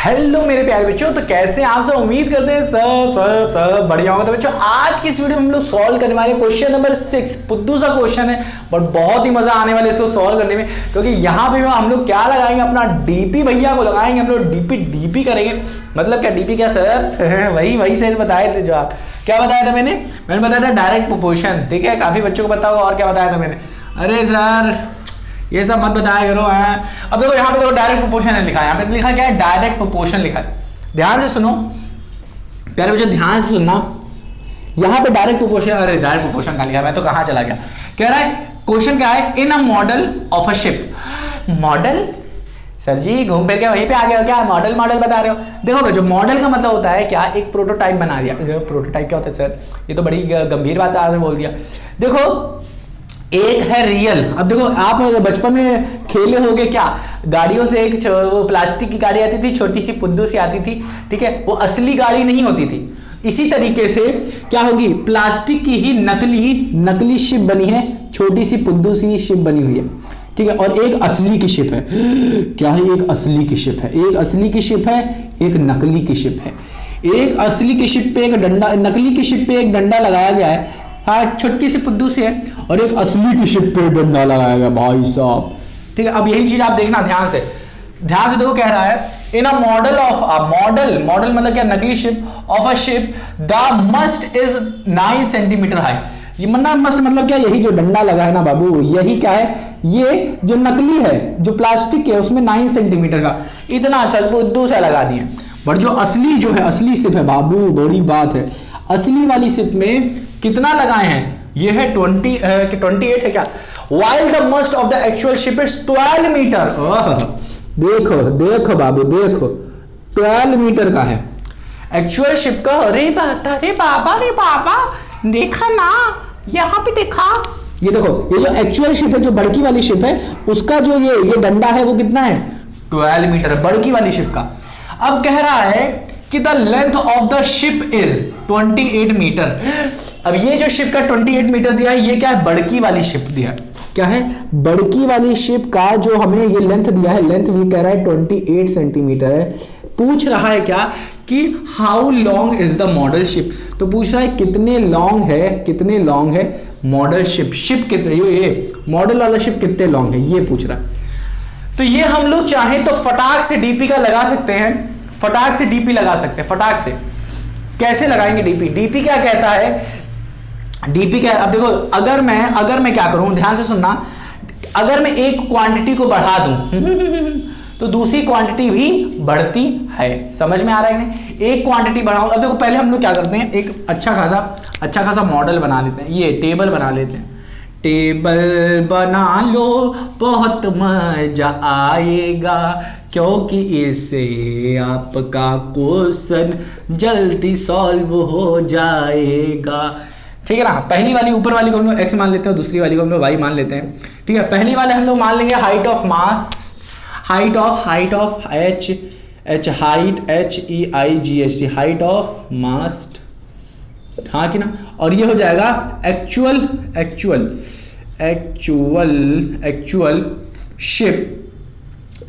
Hello मेरे प्यारे बच्चों, तो कैसे हैं आप सब। उम्मीद करते हैं सब बढ़िया होगा। तो बच्चों आज की इस वीडियो में हम लोग सॉल्व करने वाले क्वेश्चन नंबर 6। बुद्धू सा क्वेश्चन है बट बहुत ही मजा आने वाला है इसको सॉल्व करने में, क्योंकि यहाँ पे हम लोग क्या लगाएंगे, अपना डीपी भैया को लगाएंगे। हम लोग डीपी करेंगे। मतलब क्या डीपी क्या सर? वही सर बताए थे। जो आप क्या बताया था मैंने बताया था डायरेक्ट प्रोपोर्शन। ठीक है, काफी बच्चों को पता होगा। और क्या बताया था मैंने? अरे सर ये सब मत बताया करो। अब देखो यहाँ पे देखो डायरेक्ट प्रोपोर्शन लिखा है। यहाँ पे लिखा क्या है? डायरेक्ट प्रोपोर्शन लिखा है। ध्यान से सुनो प्यारे बच्चों, ध्यान से सुनना। यहाँ पे डायरेक्ट प्रोपोर्शन, अरे डायरेक्ट प्रोपोर्शन कहाँ लिखा है? मैं तो कहाँ चला गया। कह रहा है क्वेश्चन क्या है? In a model of a ship. Model sir ji घूम फिर के वहीं पे आ गए हो क्या? मॉडल बता रहे हो। देखो बच्चों, मॉडल का मतलब होता है क्या? एक प्रोटोटाइप बना दिया। प्रोटोटाइप क्या होता है सर? ये तो बड़ी गंभीर बात आपने बोल दिया। देखो एक है रियल। अब देखो आप बचपन में खेले होगे क्या, गाड़ियों से एक वो प्लास्टिक की गाड़ी आती थी, छोटी सी पुद्दू सी आती थी। ठीक है, वो असली गाड़ी नहीं होती थी। इसी तरीके से क्या होगी, प्लास्टिक की ही नकली शिप बनी है, छोटी सी पुद्दू सी शिप बनी हुई है। ठीक है, और एक असली की शिप है। क्या है? एक असली की शिप है। एक असली की शिप है, एक नकली की शिप है। एक असली की शिप पे एक डंडा, नकली की शिप पे एक डंडा लगाया गया है। हाँ, छोटी सी पुद्दू सी है। और एक असली की शिप पे डंडा लगाया गया भाई साहब। ठीक है, अब यही चीज आप देखना ध्यान से देखो। कह रहा है in a model of a model मतलब क्या? नकली ship of a ship the must is 9 centimetre high. ये मस्ट मतलब क्या? यही जो डंडा लगा है ना बाबू, यही क्या है? ये जो नकली है, जो प्लास्टिक है, उसमें 9 सेंटीमीटर का इतना अच्छा पुद्दू सा लगा दिए। बट जो असली असली शिप है बाबू, बड़ी बात है। असली वाली शिप में कितना लगाए हैं? ये है 28 है क्या? While the mast of the actual ship is 12 meter. देखो बाबू, देखो 12 मीटर का है एक्चुअल शिप का। अरे बाबा देखा ना, यहाँ पे देखा। ये देखो, ये जो एक्चुअल शिप है, जो बड़की वाली शिप है, उसका जो ये डंडा है वो कितना है? 12 मीटर है, बड़की वाली शिप का। अब कह रहा है कि the length of the ship is 28 meter. अब ये जो शिप का 28 मीटर दिया है, ये क्या है? बड़की वाली शिप दिया है। क्या है? बड़की वाली शिप का जो हमें ये लेंथ दिया है, लेंथ भी कह रहा है 28 सेंटीमीटर है। पूछ रहा है क्या कि how long is the model ship. तो पूछ रहा है कितने लॉन्ग है मॉडल शिप। शिप कितने, ये मॉडल वाला शिप कितने लॉन्ग है, ये पूछ रहा है। तो ये हम लोग चाहें तो फटाक से डीपी का लगा सकते हैं। फटाक से डीपी लगा सकते हैं। फटाक से कैसे लगाएंगे डीपी? डीपी क्या कहता है? डीपी क्या? अब देखो, अगर मैं क्या करूं, ध्यान से सुनना। अगर मैं एक क्वांटिटी को बढ़ा दूं तो दूसरी क्वांटिटी भी बढ़ती है। समझ में आ रहा है नहीं? एक क्वांटिटी बढ़ाऊं। अब देखो पहले हम लोग क्या करते हैं, एक अच्छा खासा मॉडल बना लेते हैं। ये टेबल बना लेते हैं। टेबल बना लो, बहुत मजा आएगा, क्योंकि इससे आपका क्वेश्चन जल्दी सॉल्व हो जाएगा। ठीक है ना? पहली वाली ऊपर वाली को हम लोग x मान लेते हैं, दूसरी वाली को हम लोग y मान लेते हैं। ठीक है, पहली वाले हम लोग मान लेंगे हाइट ऑफ हाइट ऑफ मास्ट। हाँ कि ना? और ये हो जाएगा एक्चुअल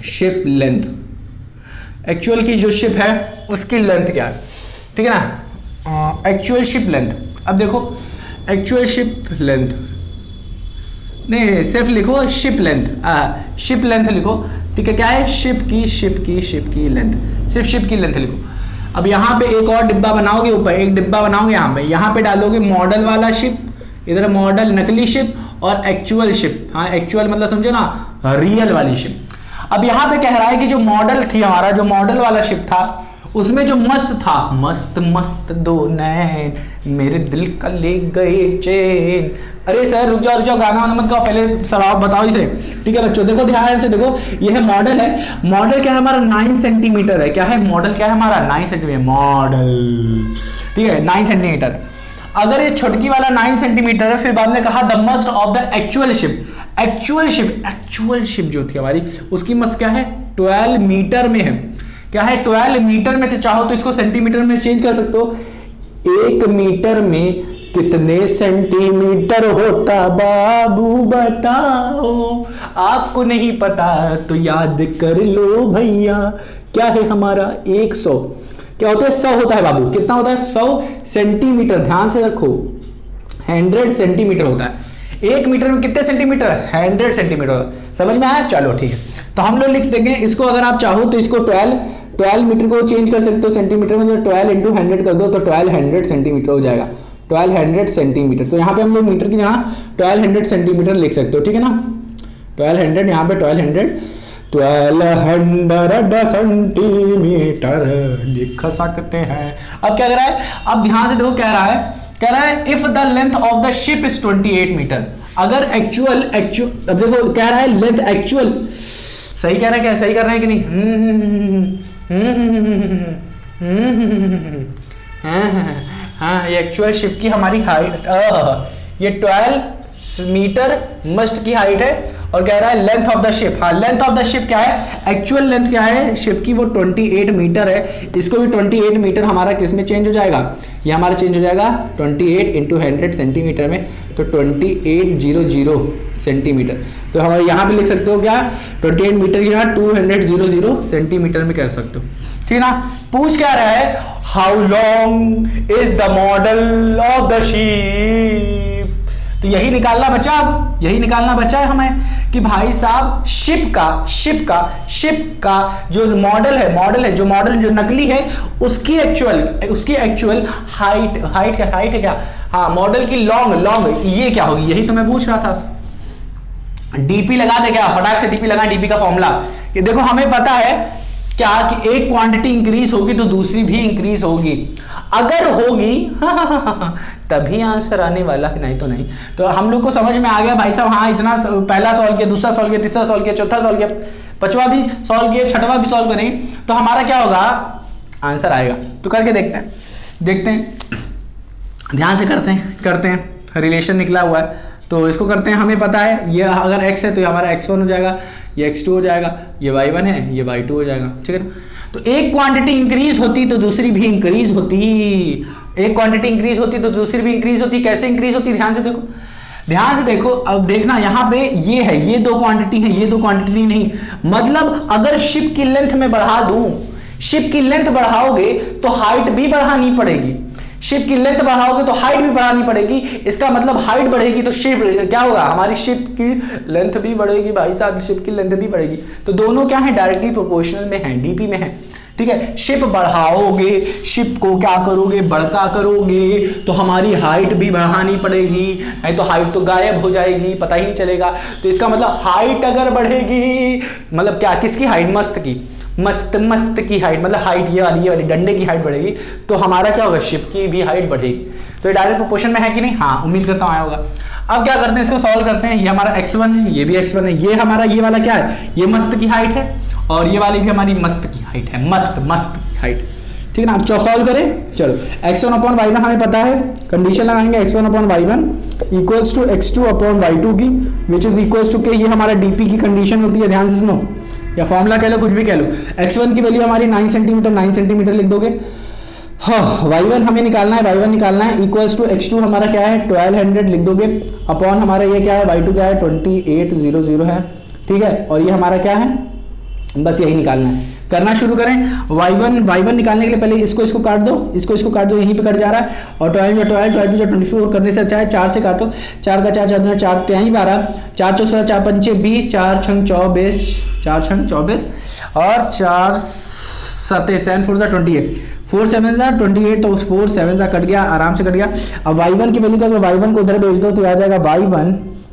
शिप लेंथ। एक्चुअल की जो शिप है उसकी लेंथ क्या है? ठीक है ना? Actual ship length. अब देखो एक्चुअल शिप लेंथ नहीं, सिर्फ लिखो शिप लेंथ। शिप लेंथ लिखो। ठीक है, क्या है? शिप की लेंथ। सिर्फ शिप की लेंथ लिखो। अब यहाँ पे एक और डिब्बा बनाओगे, ऊपर एक डिब्बा बनाओगे। यहाँ पे डालोगे मॉडल वाला शिप, इधर मॉडल नकली शिप और एक्चुअल शिप। हाँ, एक्चुअल मतलब समझो ना, रियल वाली शिप। अब यहाँ पे कह रहा है कि जो मॉडल थी हमारा, जो मॉडल वाला शिप था, उसमें जो मस्त था, मस्त दो नैन मेरे दिल का ले गए चैन। अरे सर रुक जाओ, गाना मत गाओ, पहले सवाल बताओ इसे। ठीक है बच्चों, देखो ध्यान से देखो। ये है मॉडल है। मॉडल क्या है हमारा? 9 सेंटीमीटर है। क्या है? मॉडल क्या है हमारा? 9 सेंटीमीटर मॉडल। ठीक है, 9 सेंटीमीटर है। अगर ये छोटकी वाला 9 सेंटीमीटर है, फिर बाद में कहा the must of the actual ship. Actual ship जो थी हमारी, उसकी मस्त क्या है? 12 मीटर में है। क्या है? 12 मीटर में थे। चाहो तो इसको सेंटीमीटर में चेंज कर सकते हो। 1 मीटर में कितने सेंटीमीटर होता बाबू बताओ, आपको नहीं पता तो याद कर लो भैया। क्या है हमारा 100, क्या होता है 100 होता है बाबू, कितना होता है 100 सेंटीमीटर, ध्यान से रखो 100 सेंटीमीटर होता है। 1 मीटर में कितने सेंटीमीटर, 100 सेंटीमीटर, समझ में आया? चलो ठीक है, तो हम लोग लिख देंगे इसको, अगर आप चाहो तो इसको 12 मीटर को चेंज कर सकते हो सेंटीमीटर में, तो 12 इंटू 100 कर दो तो 1200 सेंटीमीटर हो जाएगा, 1200 सेंटीमीटर। तो यहाँ पे हम लोग मीटर की जगह 1200 सेंटीमीटर लिख सकते हो, ठीक है ना। 1200 यहाँ पे 1200 सेंटीमीटर लिख सकते हैं। अब क्या कर रहा है, अब ध्यान से देखो, कह रहा है if the length of the ship is 28 meter. अगर एक्चुअल अब देखो कह रहा है लेंथ एक्चुअल, सही कह रहा है क्या, सही कर रहे हैं कि नहीं? हाँ, ये एक्चुअल शिप की हमारी हाइट, ये 12 मीटर मस्ट की हाइट है, और कह रहा है लेंथ ऑफ द शिप। हाँ, लेंथ ऑफ द शिप क्या है, एक्चुअल लेंथ क्या है शिप की, वो 28 मीटर है। इसको भी 28 मीटर हमारा किस में चेंज हो जाएगा, ये हमारा चेंज हो जाएगा 28 इंटू 100 सेंटीमीटर में, तो 2800 सेंटीमीटर। तो हम यहाँ पे लिख सकते हो क्या, 28 मीटर की जगह 200 सेंटीमीटर में कर सकते हो, ठीक ना। पूछ क्या रहा है, how long is the model of the ship. तो यही निकालना बचा, अब यही निकालना बचा है हमें कि भाई साहब शिप का जो मॉडल है, जो नकली है, उसकी एक्चुअल हाइट है क्या, हाँ, मॉडल की लॉन्ग ये क्या होगी, यही तो मैं पूछ रहा था। डीपी लगा दे क्या, फटाक से डीपी लगा, डीपी का फॉर्मूला कि देखो हमें पता है क्या कि एक क्वांटिटी इंक्रीज होगी तो दूसरी भी इंक्रीज होगी, अगर होगी तभी आंसर आने वाला है, नहीं तो नहीं। तो हम लोग को समझ में आ गया भाई साहब, हाँ इतना पहला सॉल्व किया, दूसरा सॉल्व किया, तीसरा सॉल्व किया, चौथा सॉल्व किया, पांचवा भी सॉल्व किया, छठवां भी सॉल्व करेंगे तो हमारा क्या होगा, आंसर आएगा। तो करके देखते हैं ध्यान से करते हैं। रिलेशन निकला हुआ है तो इसको करते हैं। हमें पता है ये अगर x है तो ये हमारा x1 हो जाएगा, ये x2 हो जाएगा, ये y1 है, ये y2 हो जाएगा, ठीक है ना। तो एक क्वांटिटी इंक्रीज होती तो दूसरी भी इंक्रीज होती, एक क्वांटिटी इंक्रीज होती तो दूसरी भी इंक्रीज होती। कैसे इंक्रीज होती, ध्यान से देखो। अब देखना यहाँ पे ये है, ये दो क्वांटिटी है, ये दो क्वांटिटी नहीं, मतलब अगर शिप की लेंथ में बढ़ा दूं, शिप की लेंथ बढ़ाओगे तो हाइट भी बढ़ानी पड़ेगी, शिप की लेंथ बढ़ाओगे तो हाइट भी बढ़ानी पड़ेगी। इसका मतलब हाइट बढ़ेगी तो शिप क्या होगा, हमारी शिप की लेंथ भी बढ़ेगी भाई साहब, शिप की लेंथ भी बढ़ेगी। तो दोनों क्या है, डायरेक्टली प्रोपोर्शनल में है, डीपी में है, ठीक है। शिप बढ़ाओगे, शिप को क्या करोगे, बड़का करोगे तो हमारी हाइट भी बढ़ानी पड़ेगी, नहीं तो हाइट तो गायब हो जाएगी, पता ही नहीं चलेगा। तो इसका मतलब हाइट अगर बढ़ेगी, मतलब क्या, किसकी हाइट, मस्त की हाइट, मतलब हाइट ये वाली डंडे की हाइट बढ़ेगी तो हमारा क्या होगा, शिप की भी हाइट बढ़ेगी। तो ये डायरेक्ट प्रोपोर्शन में है कि नहीं, हाँ उम्मीद करता हूँ आया होगा। अब क्या करते हैं, इसको सॉल्व करते हैं। ये हमारा x1 है, ये भी x1 है, ये हमारा ये वाला क्या है, ये मस्त की हाइट है, और ये वाली भी हमारी मस्त की हाइट है, मस्त की हाइट, ठीक है ना। अब सॉल्व करें, चलो x1/y1 हमें पता है, कंडीशन लगाएंगे x1/y1 इक्वल्स टू x2/y2 की, विच इज इक्वल्स टू के, ये हमारा डीपी की कंडीशन होती है, ध्यान से सुनो, या फॉर्मूला कह लो, कुछ भी कह लो। x1 की वैल्यू हमारी 9 सेंटीमीटर लिख दोगे। हाँ, y1 हमें निकालना है, इक्वल्स टू x2 हमारा क्या है 1200 लिख दोगे, अपॉन हमारा ये क्या है y2 क्या है 2800 है, ठीक है। और ये हमारा क्या है, बस यही निकालना है। करना शुरू करें। y1 निकालने के लिए पहले इसको काट दो, इसको काट दो, यहीं पे कट जा रहा है। और 12 24 करने से अच्छा है 4 से काटो, 4 का 4 4 4 3 12, 4 4 4 5 20, 4 6 24 और 4 7 7 4 28, 4 7 28, तो 4 7 कट गया, आराम से कट गया। अब y1 की वैल्यू का y1 को उधर भेज दो तो आ जाएगा y1,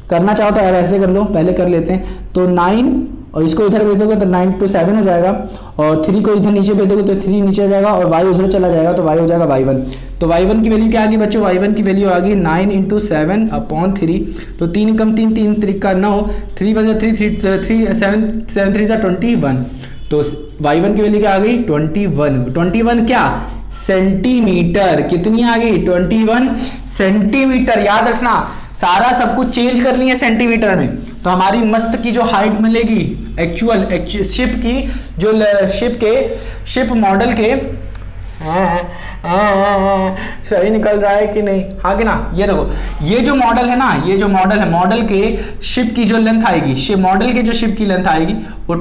करना चाहो तो ऐसे कर लो, पहले कर लेते हैं। तो 9 और इसको इधर भेज दोगे तो 9 to 7 हो जाएगा, और 3 को इधर नीचे भेज दोगे तो 3 नीचे आ जाएगा, और y उधर चला जाएगा तो y हो जाएगा y1। तो y1 की वैल्यू क्या आ गई बच्चों, y1 की वैल्यू आ गई 9 × 7/3, तो 3 कम 3 3 3 का 9, 3 × 3 7 3 21, तो y1 की वैल्यू क्या आ गई 21 क्या सेंटीमीटर, कितनी आ गई 21 सेंटीमीटर। याद रखना सारा सब कुछ चेंज कर लिए सेंटीमीटर में, तो हमारी मस्त की जो हाइट मिलेगी एक्चुअल शिप की, जो शिप मॉडल के सही निकल रहा है कि नहीं, हाँ कि ना। ये देखो, ये जो मॉडल है ना, ये जो मॉडल है, मॉडल के शिप की जो लेंथ आएगी, शिप मॉडल के जो शिप की लेंथ आएगी वो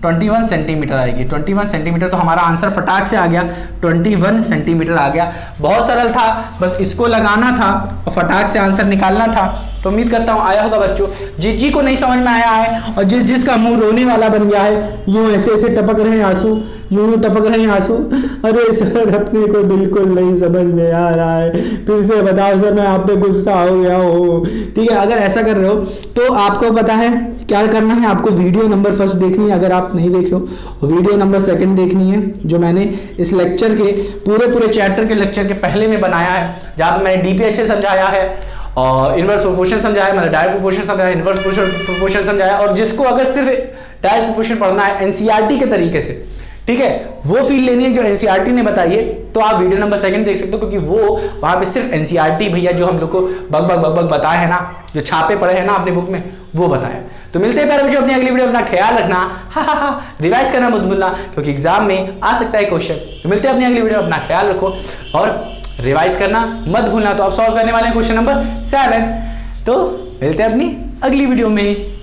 21 सेंटीमीटर आएगी। 21 सेंटीमीटर, तो हमारा आंसर फटाक से आ गया, 21 सेंटीमीटर आ गया। बहुत सरल था, बस इसको लगाना था और फटाक से आंसर निकालना था। तो उम्मीद करता हूँ आया होगा बच्चों। जिस को नहीं समझ में आया है और जिसका मुंह रोने वाला बन गया है, यूं ऐसे ऐसे टपक रहे हैं आंसू, यूं टपक रहे हैं आंसू, अरे सर अपने को बिल्कुल नहीं समझ में आ रहा है, फिर से बताओ सर, मैं आप पे गुस्सा हो गया हूँ। ठीक है, अगर ऐसा कर रहे हो तो आपको पता है क्या करना है, आपको वीडियो नंबर फर्स्ट देखनी है, अगर आप नहीं देखे हो, वीडियो नंबर सेकंड देखनी है, जो मैंने इस लेक्चर के पूरे चैप्टर के लेक्चर के पहले में बनाया है, जहाँ पे मैंने डीपी अच्छे समझाया है और इनवर्स प्रोपोर्शन समझाया, मैंने डायरेक्ट प्रोपोर्शन समझाया, इनवर्स प्रोपोर्शन समझाया। और जिसको अगर सिर्फ डायरेक्ट प्रोपोर्शन पढ़ना है एनसीईआरटी के तरीके से, ठीक है, वो फील लेनी है जो एनसीईआरटी ने बताई है, तो आप वीडियो नंबर सेकंड देख सकते हो, क्योंकि वो वहां पे सिर्फ एनसीईआरटी भैया जो हम लोग को बग बताए हैं ना, जो छापे पड़े हैं ना अपने बुक में, वो बताया। तो मिलते हैं प्यारे बच्चों अपनी अगली वीडियो, अपना ख्याल रखना, रिवाइज करना मत भूलना, क्योंकि एग्जाम में आ सकता है क्वेश्चन। तो मिलते हैं अपनी अगली वीडियो, अपना ख्याल रखो और रिवाइज करना मत भूलना। तो अब सॉल्व करने वाले हैं क्वेश्चन नंबर 7। तो मिलते हैं अपनी अगली वीडियो में।